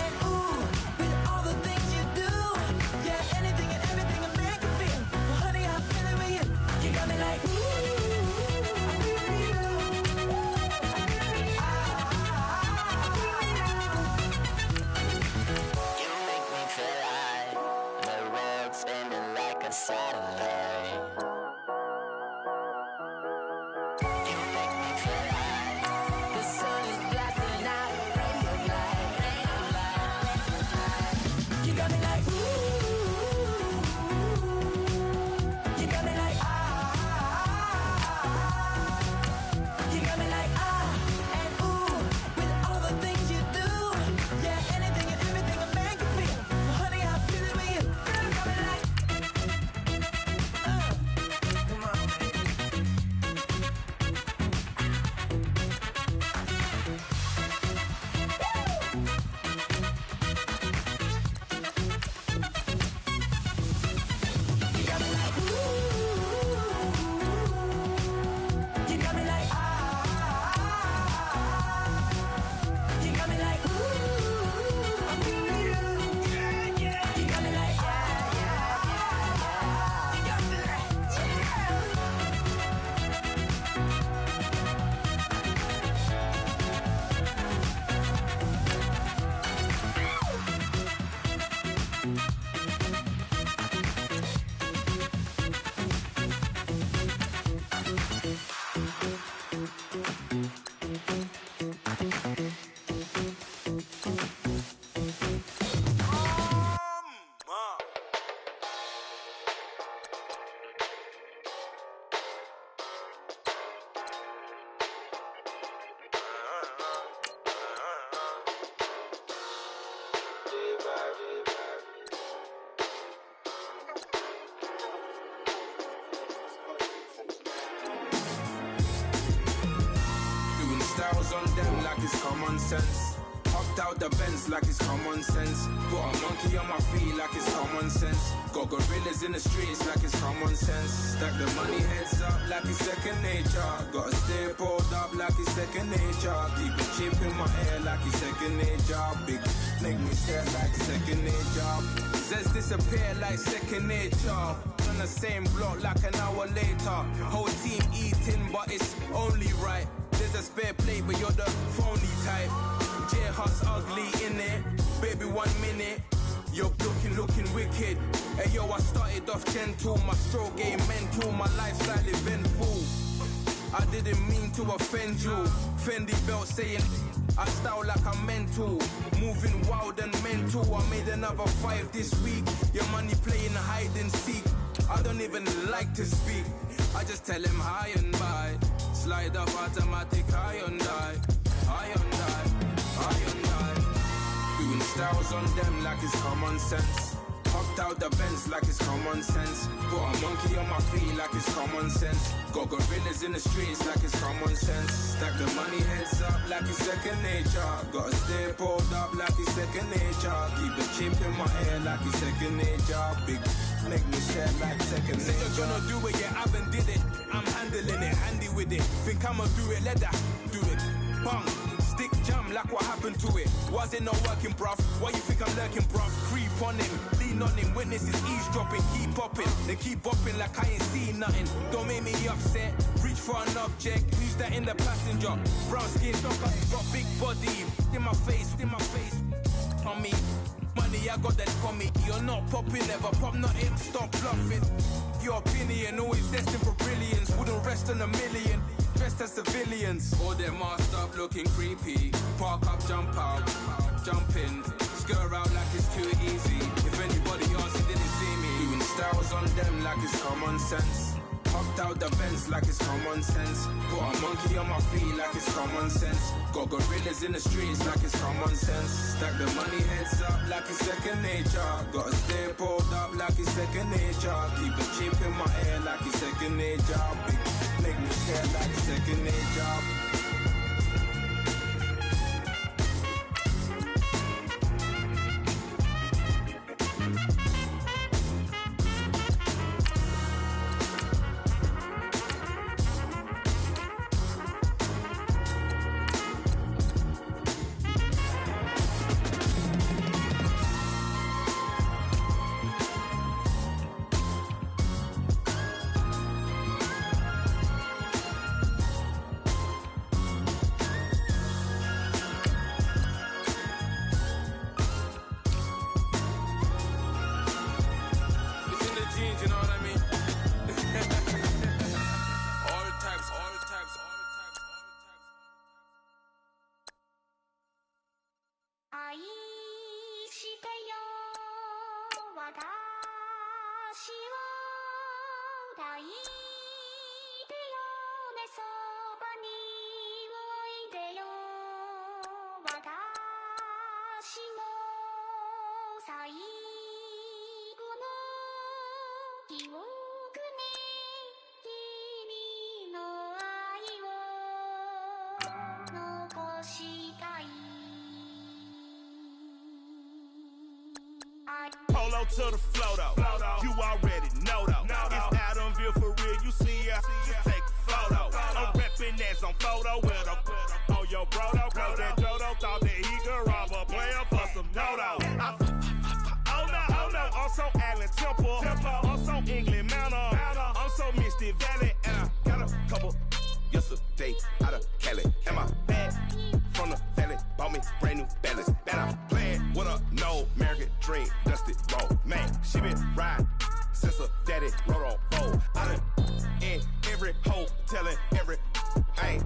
and ooh, with all the things you do. Yeah, anything and everything a man can feel. Well, honey, I'm feeling with you. You got me like ooh, I'm feeling you. You make me feel like the world's spinning like a satellite. You make me feel like The sun is blasting out a ray of light, ray of light. You got me like ooh. You got me like you got me like and ooh, with all the things you do. Yeah, anything and everything a man can feel. Well, honey, I'm feeling with you. You got me like come on, them like it's common sense. Hopped out the Benz like it's common sense. Put a monkey on my feet like it's common sense. Got gorillas in the streets like it's common sense. Stack the money heads up like it's second nature. Gotta stay pulled up like it's second nature. Keep a chip in my ear like it's second nature. Big make me stare like second nature. Says disappear like second nature. On the same block like an hour later. Whole team eating but it's only right. There's a spare plate but you're the phony type. J-Hut's ugly in it. Baby 1 minute. You're looking wicked. Hey yo, I started off gentle. My stroke game mental. My lifestyle eventful. I didn't mean to offend you. Fendi belt saying I style like I'm mental. Moving wild and mental. I made another 5 this week. Your money playing hide and seek. I don't even like to speak. I just tell him hi and bye. Slide up automatic Hyundai. Hyundai. Doing styles on them like it's common sense. Hopped out the Benz like it's common sense. Put a monkey on my feet like it's common sense. Got gorillas in the streets like it's common sense. Stack the money heads up like it's second nature. Gotta stay pulled up like it's second nature. Keep a chip in my ear like it's second nature. Big make me stare like second nature. Say you're gonna do it, yeah, I haven't did it. I'm handling it, handy with it. Think I'ma do it, let that do it. Bang. Stick jam like what happened to it. Was it not working, bruv? Why you think I'm lurking, bruv? Creep on him, lean on him. Witnesses eavesdropping, keep popping. They keep bopping like I ain't seen nothing. Don't make me upset. Reach for an object. Who's that in the passenger? Brown skin, got big body. In my face. On me, money I got that for me. You're not popping, never pop nothing. Stop bluffing. Your opinion always destined for brilliance. Wouldn't rest on a million. Dressed as civilians. All them masked up looking creepy. Park up, jump out, jump in. Skirt out like it's too easy. If anybody else didn't see me. Doing styles on them like it's common sense. Hopped out the Benz like it's common sense. Put a monkey on my feet like it's common sense. Got gorillas in the streets like it's common sense. Stack the money heads up like it's second nature. Gotta stay pulled up like it's second nature. Keep a chip in my ear like it's second nature. Big make me stare like second nature. Polo to the flow though. You already know though. It's Adamville for real. You see ya, just take a photo. I'm reppin' that's on photo with a on your bro though. Cause that Jodo thought that he could rob a player for some no-no. Oh no, I'm so Allen Temple. I'm so England Manor. I'm so Misty Valley. And I got a couple yesterday out of Cali. And my bag from the valley bought me brand new balance. That I'm playing with a no American dream. Dusty roll. Man, she been riding since her daddy rode on bold. I done in every hole telling every I ain't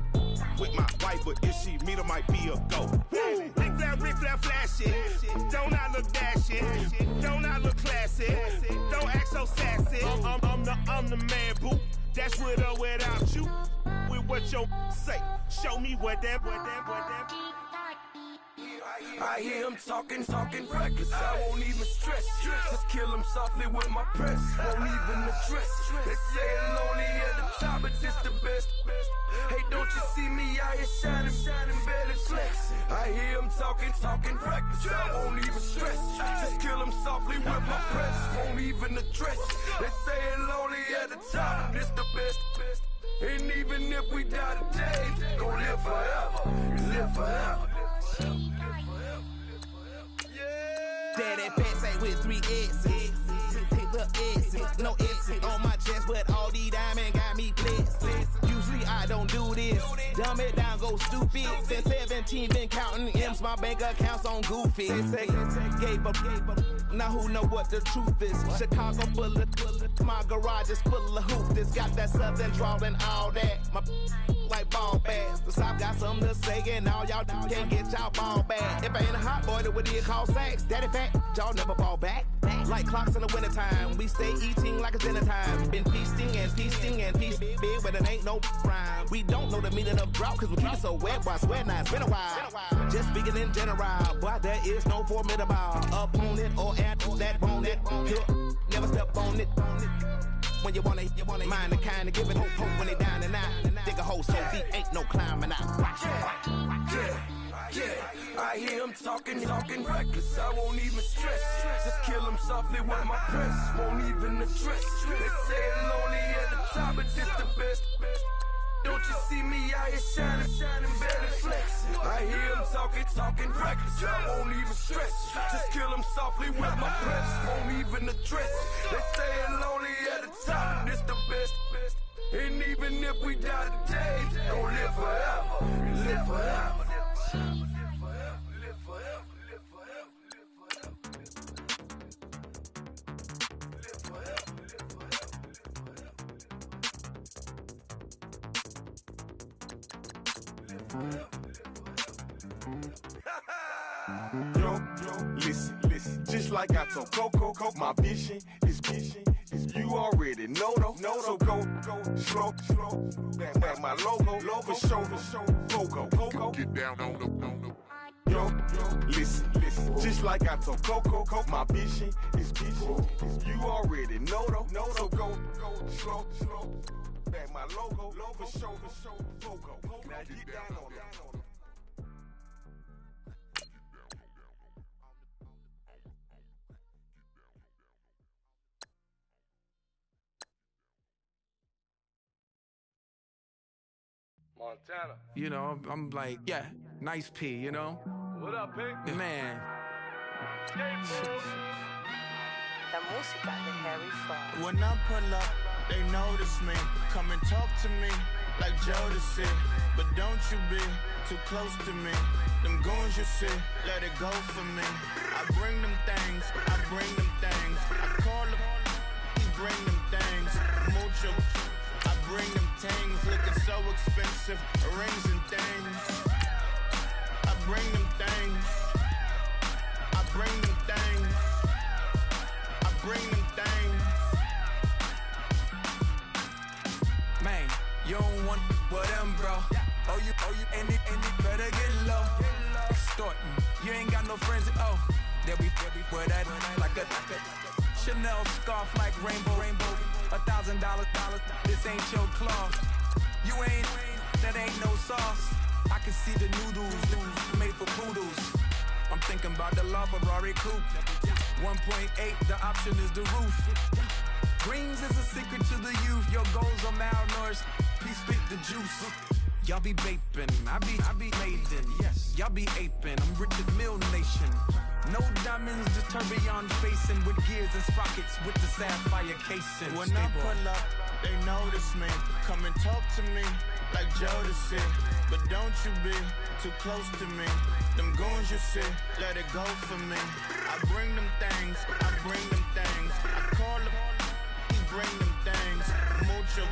with my wife, but if she meet her might be a go. Rick flat flashy. Don't I look dashy? Don't I look classy? Don't act so sassy. I'm the man, boo. That's with or without you. With what your say. Show me what that. I hear him talking reckless. I won't even stress. Just kill him softly with my press. Won't even address. They say it's lonely at the top, but this the best. Hey, don't you see me out here shining, barely flex. I hear him talking reckless. I won't even stress. Just kill him softly with my press. Won't even address. They say it's lonely at the top, but this the best. And even if we die today, gon' live forever. Live forever. Daddy fat say with 3 X's. Take the X's, no X's on my chest, but all these diamonds got me blessed. Usually I don't do this. Dumb it down, go stupid. Since 17, been counting M's, my bank accounts on goofy. They say gave up. Now who know what the truth is? Chicago full of, my garage is full of hoopers. Got that southern drawl and all that. My like ball bags. The South got something to say, and all y'all can't get y'all ball back. If I ain't a hot boy, then what do you call sex? Daddy fat, y'all never fall back. Like clocks in the wintertime, we stay eating like it's dinner time. Been feasting and feasting and feasting big, but it ain't no rhyme. We don't know the meaning of drought, cause we keep it so wet, boy, I swear now it's been a while. Just speaking in general, boy, there is no formidable opponent or at that bone it. Never step on it. When you want it, mind the kind of give it hope when they down and out. Dig a hole so deep, ain't no climbing out. Yeah, I hear him talking reckless. I won't even stress. Just kill him softly with my press. Won't even address. They say it's lonely at the top, but this the best. Don't you see me out here shining, barely flex. I hear him talking reckless. I won't even stress. Just kill him softly with my press. Won't even address. They say it's lonely at the top, but this the best. And even if we die today, gon' live forever. Live forever. Yo, listen, just like I told Coco, my vision is you already know though. So go, slow, back my logo, for show, Coco, get down on the. Yo, listen, just like I told Coco, my vision is you already know though. So go, slow, back my logo, for show, Coco, now get down on the. Montana. You know, I'm like, yeah, nice P, you know? What up, Pink? Man. La música de Harry Fraud. When I pull up, they notice me. Come and talk to me like Jodeci. But don't you be too close to me. Them goons you see, let it go for me. I bring them things, I call them, he bring them things. Mucho, I bring them things. Looking so expensive, rings and things. I bring them things. I bring them things. I bring them things. Man, you don't want with them, bro. Oh, you, and it better get low. Extorting, you ain't got no friends. Oh, they'll be wear that like a Chanel scarf like rainbow. $1,000, this ain't your cloth. You ain't, that ain't no sauce. I can see the noodles made for poodles. I'm thinking about the LaFerrari coupe. 1.8, the option is the roof. Greens is a secret to the youth. Your goals are malnourished. Please spit the juice. Y'all be vaping, I be maiden. Yes, y'all be aping. I'm Richard Mill Nation. No diamonds, just tourbillon facing with gears and sprockets with the sapphire casing. When I pull up, they notice me. Come and talk to me like Jodeci. But don't you be too close to me. Them goons you see, let it go for me. I bring them things, I call them, he bring them things. Mucho.